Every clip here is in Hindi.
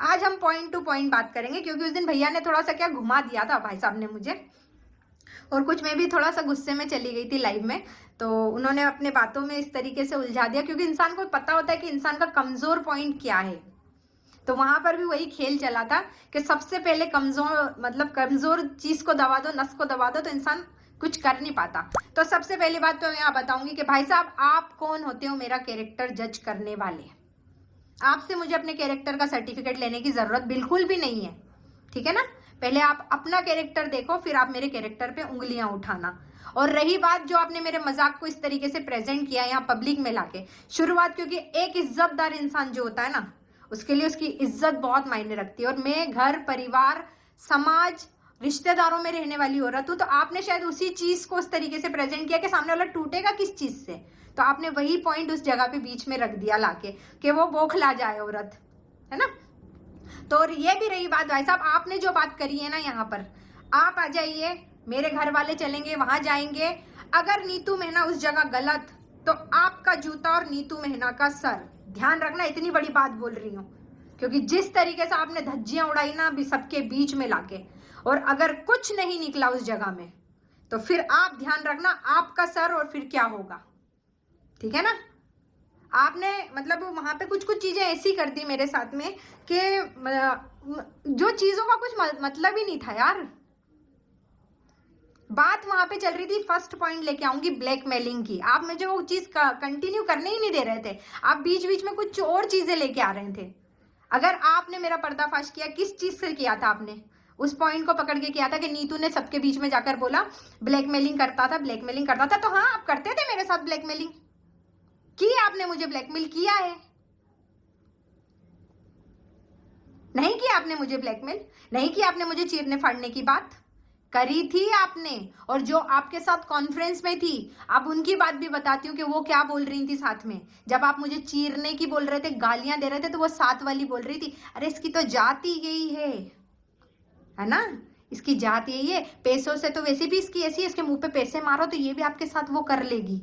आज हम पॉइंट टू पॉइंट बात करेंगे, क्योंकि उस दिन भैया ने थोड़ा सा क्या घुमा दिया था भाई साहब ने मुझे, और कुछ मैं भी थोड़ा सा गुस्से में चली गई थी लाइव में, तो उन्होंने अपने बातों में इस तरीके से उलझा दिया, क्योंकि इंसान को पता होता है कि इंसान का कमजोर पॉइंट क्या है। तो वहां पर भी वही खेल चला था कि सबसे पहले कमजोर चीज को दबा दो, नस को दबा दो, तो इंसान कुछ कर नहीं पाता। तो सबसे पहली बात तो मैं यहाँ बताऊंगी कि भाई साहब आप कौन होते हो मेरा कैरेक्टर जज करने वाले। आपसे मुझे अपने कैरेक्टर का सर्टिफिकेट लेने की जरूरत बिल्कुल भी नहीं है, ठीक है ना। पहले आप अपना कैरेक्टर देखो, फिर आप मेरे कैरेक्टर पे उंगलियां उठाना। और रही बात जो आपने मेरे मजाक को इस तरीके से प्रेजेंट किया यहाँ पब्लिक में लाके, शुरुआत, क्योंकि एक इज्जतदार इंसान जो होता है ना, उसके लिए उसकी इज्जत बहुत मायने रखती है। और मैं घर परिवार समाज रिश्तेदारों में रहने वाली औरत हूँ, तो आपने शायद उसी चीज को उस तरीके से प्रेजेंट किया कि सामने वाला टूटेगा किस चीज से। तो आपने वही पॉइंट उस जगह पे बीच में रख दिया लाके कि वो बौखला जाए औरत, है ना। तो ये भी रही बात भाई साहब, आपने जो बात करी है ना यहाँ पर, आप आ जाइए, मेरे घर वाले चलेंगे वहां जाएंगे, अगर नीतू मेहना उस जगह गलत तो आपका जूता और नीतू मेहना का सर। ध्यान रखना, इतनी बड़ी बात बोल रही हूँ, क्योंकि जिस तरीके से आपने धज्जियां उड़ाई ना अभी सबके बीच में लाके, और अगर कुछ नहीं निकला उस जगह में, तो फिर आप ध्यान रखना आपका सर और फिर क्या होगा, ठीक है ना। आपने मतलब वहां पे कुछ कुछ चीजें ऐसी कर दी मेरे साथ में कि जो चीजों का कुछ मतलब ही नहीं था यार। बात वहां पे चल रही थी, फर्स्ट पॉइंट लेके आऊंगी ब्लैकमेलिंग की। आप मुझे वो चीज कंटिन्यू करने ही नहीं दे रहे थे, आप बीच बीच में कुछ और चीजें लेके आ रहे थे। अगर आपने मेरा पर्दाफाश किया, किस चीज से किया था आपने, उस पॉइंट को पकड़ के किया था कि नीतू ने सबके बीच में जाकर बोला ब्लैकमेलिंग करता था, ब्लैकमेलिंग करता था। तो हाँ, आप करते थे मेरे साथ ब्लैकमेलिंग की, आपने मुझे ब्लैकमेल किया है। नहीं किया आपने मुझे ब्लैकमेल, नहीं किया आपने मुझे चीरने फाड़ने की बात करी थी आपने। और जो आपके साथ कॉन्फ्रेंस में थी, अब उनकी बात भी बताती हूँ कि वो क्या बोल रही थी साथ में। जब आप मुझे चीरने की बोल रहे थे, गालियां दे रहे थे, तो वो साथ वाली बोल रही थी अरे इसकी तो जाति यही है ना, इसकी जात यही है, पैसों से तो वैसे भी इसकी ऐसी है, इसके मुंह पे पैसे मारो तो ये भी आपके साथ वो कर लेगी,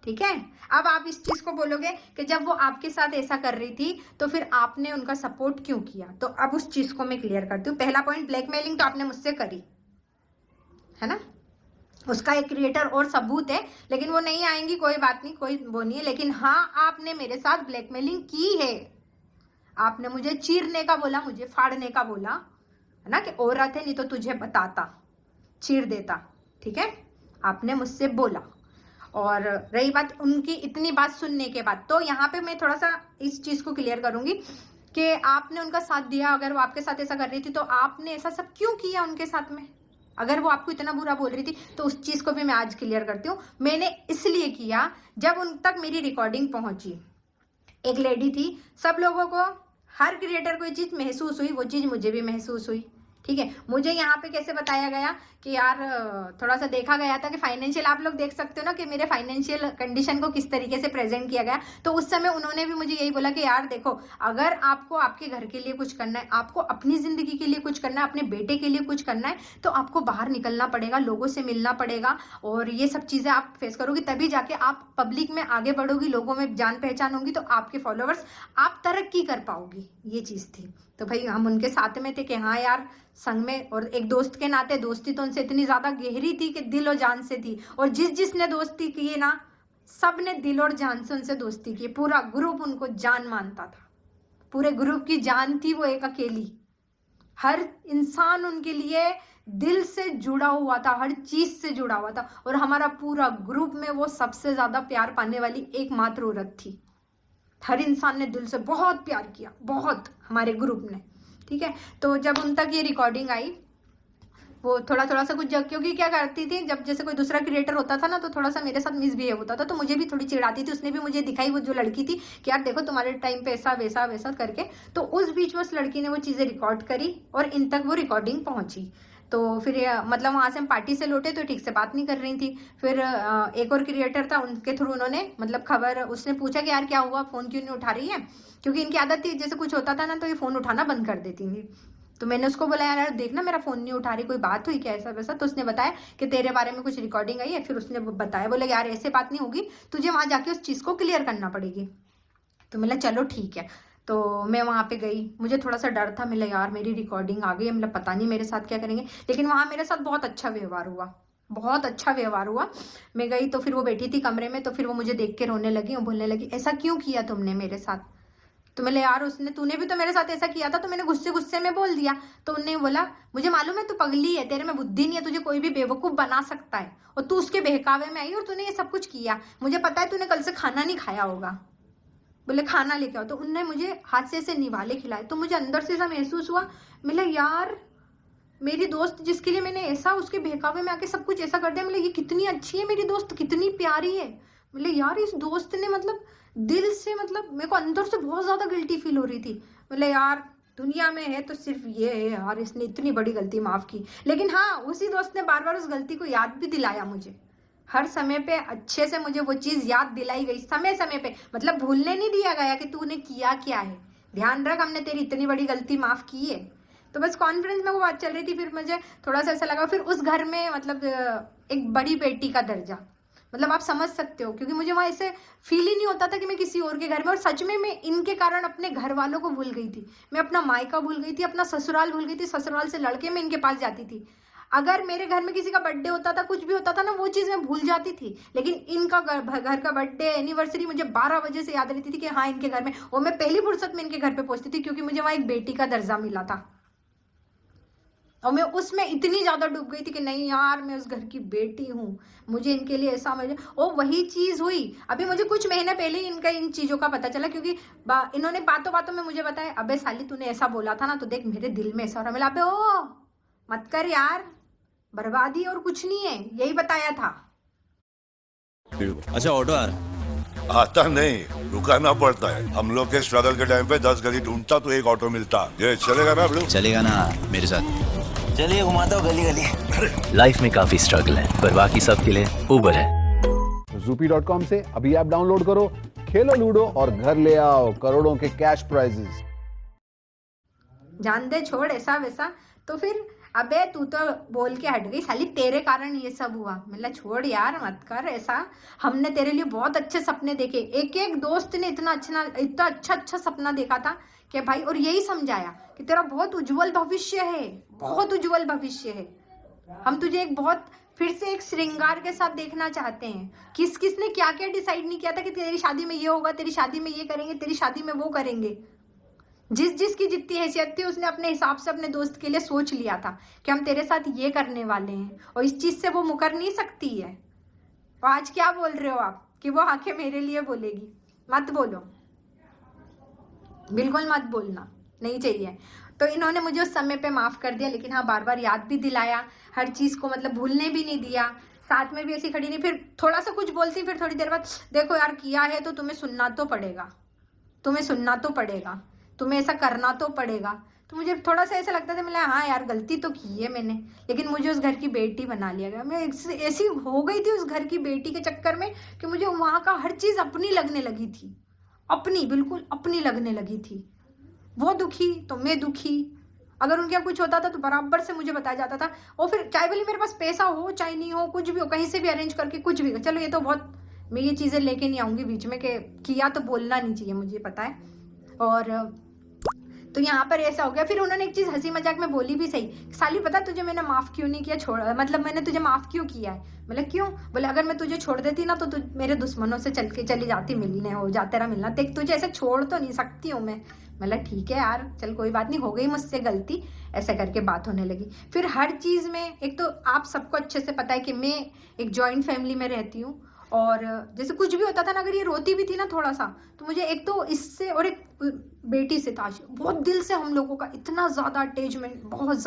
ठीक है। अब आप इस चीज को बोलोगे कि जब वो आपके साथ ऐसा कर रही थी तो फिर आपने उनका सपोर्ट क्यों किया। तो अब उस चीज को मैं क्लियर करती हूँ। पहला पॉइंट, ब्लैकमेलिंग तो आपने मुझसे करी है ना, उसका एक क्रिएटर और सबूत है, लेकिन वो नहीं आएंगी, कोई बात नहीं, कोई वो नहीं है। लेकिन हाँ, आपने मेरे साथ ब्लैकमेलिंग की है। आपने मुझे चीरने का बोला, मुझे फाड़ने का बोला, है ना, कि औरत है नहीं तो तुझे बताता, चीर देता, ठीक है, आपने मुझसे बोला। और रही बात उनकी इतनी बात सुनने के बाद, तो यहाँ पे मैं थोड़ा सा इस चीज को क्लियर करूंगी कि आपने उनका साथ दिया। अगर वो आपके साथ ऐसा कर रही थी तो आपने ऐसा सब क्यों किया उनके साथ में। अगर वो आपको इतना बुरा बोल रही थी तो उस चीज को भी मैं आज क्लियर करती हूँ। मैंने इसलिए किया, जब उन तक मेरी रिकॉर्डिंग पहुंची, एक लेडी थी, सब लोगों को, हर क्रिएटर को ये चीज महसूस हुई, वो चीज मुझे भी महसूस हुई, ठीक है। मुझे यहाँ पे कैसे बताया गया कि यार थोड़ा सा देखा गया था कि फाइनेंशियल, आप लोग देख सकते हो ना कि मेरे फाइनेंशियल कंडीशन को किस तरीके से प्रेजेंट किया गया। तो उस समय उन्होंने भी मुझे यही बोला कि यार देखो, अगर आपको आपके घर के लिए कुछ करना है, आपको अपनी जिंदगी के लिए कुछ करना है, अपने बेटे के लिए कुछ करना है, तो आपको बाहर निकलना पड़ेगा, लोगों से मिलना पड़ेगा, और ये सब चीजें आप फेस करोगी, तभी जाके आप पब्लिक में आगे बढ़ोगी, लोगों में जान पहचान होगी, तो आपके फॉलोअर्स, आप तरक्की कर पाओगी। ये चीज थी। तो भाई हम उनके साथ में थे कि हाँ यार, संग में, और एक दोस्त के नाते दोस्ती तो उनसे इतनी ज्यादा गहरी थी कि दिल और जान से थी। और जिसने दोस्ती की है ना, सब ने दिल और जान से उनसे दोस्ती की। पूरा ग्रुप उनको जान मानता था, पूरे ग्रुप की जान थी वो एक अकेली। हर इंसान उनके लिए दिल से जुड़ा हुआ था, हर चीज से जुड़ा हुआ था। और हमारा पूरा ग्रुप में वो सबसे ज्यादा प्यार पाने वाली एकमात्र औरत थी। हर इंसान ने दिल से बहुत प्यार किया, बहुत, हमारे ग्रुप ने, ठीक है। तो जब उन तक ये रिकॉर्डिंग आई, वो थोड़ा थोड़ा सा कुछ, क्योंकि क्या करती थी, जब जैसे कोई दूसरा क्रिएटर होता था ना, तो थोड़ा सा मेरे साथ मिसबिहेव होता था, तो मुझे भी थोड़ी चिढ़ाती थी। उसने भी मुझे दिखाई, वो जो लड़की थी, कि यार देखो तुम्हारे टाइम पे ऐसा वैसा वैसा करके। तो उस बीच में उस लड़की ने वो चीजें रिकॉर्ड करी और इन तक वो रिकॉर्डिंग पहुंची। तो फिर मतलब वहां से हम पार्टी से लौटे तो ठीक से बात नहीं कर रही थी। फिर एक और क्रिएटर था, उनके थ्रू उन्होंने मतलब खबर, उसने पूछा कि यार क्या हुआ, फोन क्यों नहीं उठा रही है, क्योंकि इनकी आदत थी जैसे कुछ होता था ना तो ये फोन उठाना बंद कर देती थी। तो मैंने उसको बोला यार देखना मेरा फोन नहीं उठा रही, कोई बात हुई क्या, ऐसा वैसा। तो उसने बताया कि तेरे बारे में कुछ रिकॉर्डिंग आई है। फिर उसने बताया, बोले यार ऐसे बात नहीं होगी, तुझे वहां जाके उस चीज को क्लियर करना पड़ेगी। तो मैंने चलो ठीक है। तो मैं वहाँ पे गई, मुझे थोड़ा सा डर था, मिला यार मेरी रिकॉर्डिंग आ गई, मतलब पता नहीं मेरे साथ क्या करेंगे, लेकिन वहाँ मेरे साथ बहुत अच्छा व्यवहार हुआ, बहुत अच्छा व्यवहार हुआ। मैं गई तो फिर वो बैठी थी कमरे में, तो फिर वो मुझे देख के रोने लगी और बोलने लगी ऐसा क्यों किया तुमने मेरे साथ। तो मैंने यार तूने भी तो मेरे साथ ऐसा किया था, तो मैंने गुस्से गुस्से में बोल दिया। तो उन्होंने बोला मुझे मालूम है तू पगली है, तेरे में बुद्धि नहीं है, तुझे कोई भी बेवकूफ़ बना सकता है, और तू उसके बहकावे में आई और तूने ये सब कुछ किया। मुझे पता है तूने कल से खाना नहीं खाया होगा। बोले खाना लेके आओ, तो उनने मुझे हाथ से ऐसे निवाले खिलाए। तो मुझे अंदर से ऐसा महसूस हुआ, मिला यार मेरी दोस्त जिसके लिए मैंने ऐसा उसके बहकावे में आके सब कुछ ऐसा कर दिया, मतलब ये कितनी अच्छी है मेरी दोस्त, कितनी प्यारी है। मतलब यार इस दोस्त ने मतलब दिल से, मतलब मेरे को अंदर से बहुत ज़्यादा गिल्टी फील हो रही थी। मतलब यार दुनिया में है तो सिर्फ ये है यार, इसने इतनी बड़ी गलती माफ़ की। लेकिन हाँ, उसी दोस्त ने बार बार उस गलती को याद भी दिलाया मुझे, हर समय पे अच्छे से मुझे वो चीज़ याद दिलाई गई, समय समय पे, मतलब भूलने नहीं दिया गया कि तूने किया क्या है, ध्यान रख हमने तेरी इतनी बड़ी गलती माफ़ की है। तो बस कॉन्फ्रेंस में वो बात चल रही थी, फिर मुझे थोड़ा सा ऐसा लगा। फिर उस घर में मतलब एक बड़ी बेटी का दर्जा, मतलब आप समझ सकते हो, क्योंकि मुझे वहाँ ऐसे फील ही नहीं होता था कि मैं किसी और के घर में, और सच में मैं इनके कारण अपने घर वालों को भूल गई थी, मैं अपना मायका भूल गई थी, अपना ससुराल भूल गई थी, ससुराल से लड़के मैं इनके पास जाती थी। अगर मेरे घर में किसी का बर्थडे होता था, कुछ भी होता था ना, वो चीज़ मैं भूल जाती थी, लेकिन इनका घर का बर्थडे एनिवर्सरी मुझे 12 बजे से याद रहती थी कि हाँ इनके घर में, और मैं पहली फुर्सत में इनके घर पे पहुंचती थी, क्योंकि मुझे वहाँ एक बेटी का दर्जा मिला था, और मैं उसमें इतनी ज़्यादा डूब गई थी कि नहीं यार मैं उस घर की बेटी हूँ, मुझे इनके लिए ऐसा मुझे। और वही चीज़ हुई अभी, मुझे कुछ महीने पहले इनका इन चीज़ों का पता चला, क्योंकि इन्होंने बातों बातों में मुझे बताया, अबे साली तूने ऐसा बोला था ना, तो देख मेरे दिल में ऐसा हो रहा। मैं अबे ओ मत कर यार, बर्बादी और कुछ नहीं है, यही बताया था। अच्छा ऑटो आ रहा आता नहीं, रुकाना पड़ता है। हम लोग के स्ट्रगल के टाइम पे 10 गली ढूंढता तो एक ऑटो मिलता। ये चलेगा ना ब्लू? चलेगा ना मेरे साथ। चलिए घुमाता हूँ गली गली। लाइफ में काफी स्ट्रगल है, पर बाकी सब के लिए उबर है। Zoopy.com से अभी ऐप डाउनलोड करो, खेलो लूडो और घर ले आओ करोड़ों के कैश प्राइजेस। जान दे, छोड़ ऐसा वैसा। तो फिर अबे तू तो बोल के हट गई साली, तेरे कारण ये सब हुआ। मतलब छोड़ यार, मत कर ऐसा, हमने तेरे लिए बहुत अच्छे सपने देखे, एक एक दोस्त ने इतना अच्छा सपना देखा था कि भाई, और यही समझाया कि तेरा बहुत उज्जवल भविष्य है, बहुत उज्जवल भविष्य है। हम तुझे एक बहुत फिर से एक श्रृंगार के साथ देखना चाहते हैं। किस किस ने क्या क्या डिसाइड नहीं किया था कि तेरी शादी में ये होगा, तेरी शादी में ये करेंगे, तेरी शादी में वो करेंगे। जिसकी जितनी हैसियत थी उसने अपने हिसाब से अपने दोस्त के लिए सोच लिया था कि हम तेरे साथ ये करने वाले हैं, और इस चीज़ से वो मुकर नहीं सकती है। और आज क्या बोल रहे हो आप कि वो आके मेरे लिए बोलेगी? मत बोलो, बिल्कुल मत बोलना, नहीं चाहिए। तो इन्होंने मुझे उस समय पे माफ़ कर दिया, लेकिन हाँ बार बार याद भी दिलाया, हर चीज़ को मतलब भूलने भी नहीं दिया, साथ में भी ऐसी खड़ी नहीं। फिर थोड़ा सा कुछ बोलती, फिर थोड़ी देर बाद देखो यार किया है तो तुम्हें सुनना तो पड़ेगा, तुम्हें सुनना तो पड़ेगा, तुम्हें ऐसा करना तो पड़ेगा। तो मुझे थोड़ा सा ऐसा लगता था, मैं हाँ यार गलती तो की है मैंने, लेकिन मुझे उस घर की बेटी बना लिया गया। मैं ऐसी हो गई थी उस घर की बेटी के चक्कर में कि मुझे वहाँ का हर चीज़ अपनी लगने लगी थी, अपनी, बिल्कुल अपनी लगने लगी थी। वो दुखी तो मैं दुखी, अगर उनके यहाँ कुछ होता था तो बराबर से मुझे बताया जाता था। और फिर चाहे भले मेरे पास पैसा हो चाहे नहीं हो, कुछ भी हो, कहीं से भी अरेंज करके कुछ भी, चलो ये तो बहुत, मैं ये चीज़ें लेके नहीं आऊँगी बीच में कि किया तो बोलना नहीं चाहिए, मुझे पता है। और तो यहाँ पर ऐसा हो गया। फिर उन्होंने एक चीज़ हंसी मजाक में बोली भी सही, साली पता तुझे मैंने माफ़ क्यों नहीं किया, छोड़, मतलब मैंने तुझे माफ़ क्यों किया है? मतलब क्यों? बोले अगर मैं तुझे छोड़ देती ना तो तू मेरे दुश्मनों से चली जाती मिलने, हो जा तेरा मिलना, देख तुझे ऐसे छोड़ तो नहीं सकती हूँ मैं। मतलब ठीक है यार, चल कोई बात नहीं, हो गई मुझसे गलती, ऐसे करके बात होने लगी। फिर हर चीज़ में, एक तो आप सबको अच्छे से पता है कि मैं एक जॉइंट फैमिली में रहती हूँ, और जैसे कुछ भी होता था ना, अगर ये रोती भी थी ना थोड़ा सा, तो मुझे एक तो इससे और एक बेटी से था बहुत दिल से हम लोगों का इतना ज़्यादा अटैचमेंट, बहुत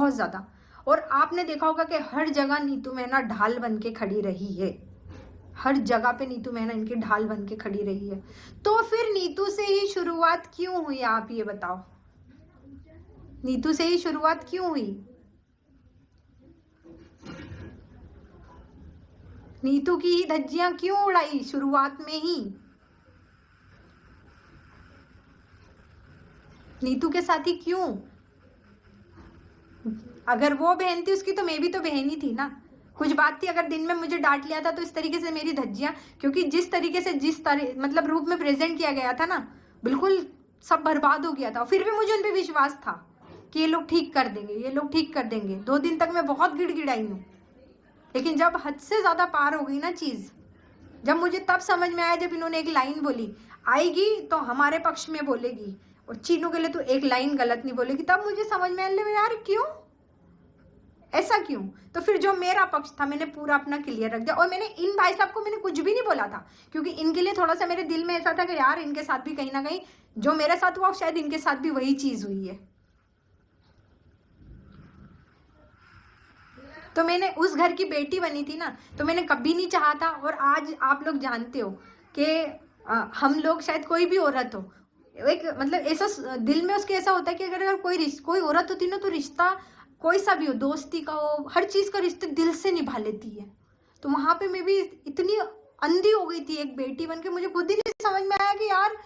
ज़्यादा। और आपने देखा होगा कि हर जगह नीतू मेहना ढाल बन के खड़ी रही है, हर जगह पे नीतू मेहना इनकी ढाल बन के खड़ी रही है। तो फिर नीतू से ही शुरुआत क्यों हुई, आप ये बताओ? नीतू से ही शुरुआत क्यों हुई? नीतू की ही धज्जियां क्यों उड़ाई शुरुआत में ही? नीतू के साथ ही क्यों? अगर वो बहन थी उसकी, तो मैं भी तो बहन ही थी ना। कुछ बात थी, अगर दिन में मुझे डांट लिया था तो इस तरीके से मेरी धज्जियां, क्योंकि जिस तरीके से मतलब रूप में प्रेजेंट किया गया था ना, बिल्कुल सब बर्बाद हो गया था। फिर भी मुझे उन पे विश्वास था कि ये लोग ठीक कर देंगे, ये लोग ठीक कर देंगे। 2 दिन तक मैं बहुत गिड़गिड़ाई हूँ, लेकिन जब हद से ज़्यादा पार हो गई ना चीज़, जब मुझे तब समझ में आया, जब इन्होंने एक लाइन बोली, आएगी तो हमारे पक्ष में बोलेगी और चीनों के लिए तो एक लाइन गलत नहीं बोलेगी, तब मुझे समझ में आया यार क्यों, ऐसा क्यों। तो फिर जो मेरा पक्ष था मैंने पूरा अपना क्लियर रख दिया। और मैंने इन भाई साहब को मैंने कुछ भी नहीं बोला था, क्योंकि इनके लिए थोड़ा सा मेरे दिल में ऐसा था कि यार इनके साथ भी कहीं ना कहीं जो मेरे साथ हुआ शायद इनके साथ भी वही चीज़ हुई है। तो मैंने उस घर की बेटी बनी थी ना, तो मैंने कभी नहीं चाहा था। और आज आप लोग जानते हो कि हम लोग शायद कोई भी औरत हो, एक मतलब ऐसा दिल में उसके ऐसा होता है कि अगर कोई औरत होती ना, तो रिश्ता कोई सा भी हो, दोस्ती का हो, हर चीज़ का रिश्ते दिल से निभा लेती है। तो वहाँ पे मैं भी इतनी अंधी हो गई थी एक बेटी बन के, मुझे खुद ही नहीं समझ में आया कि यार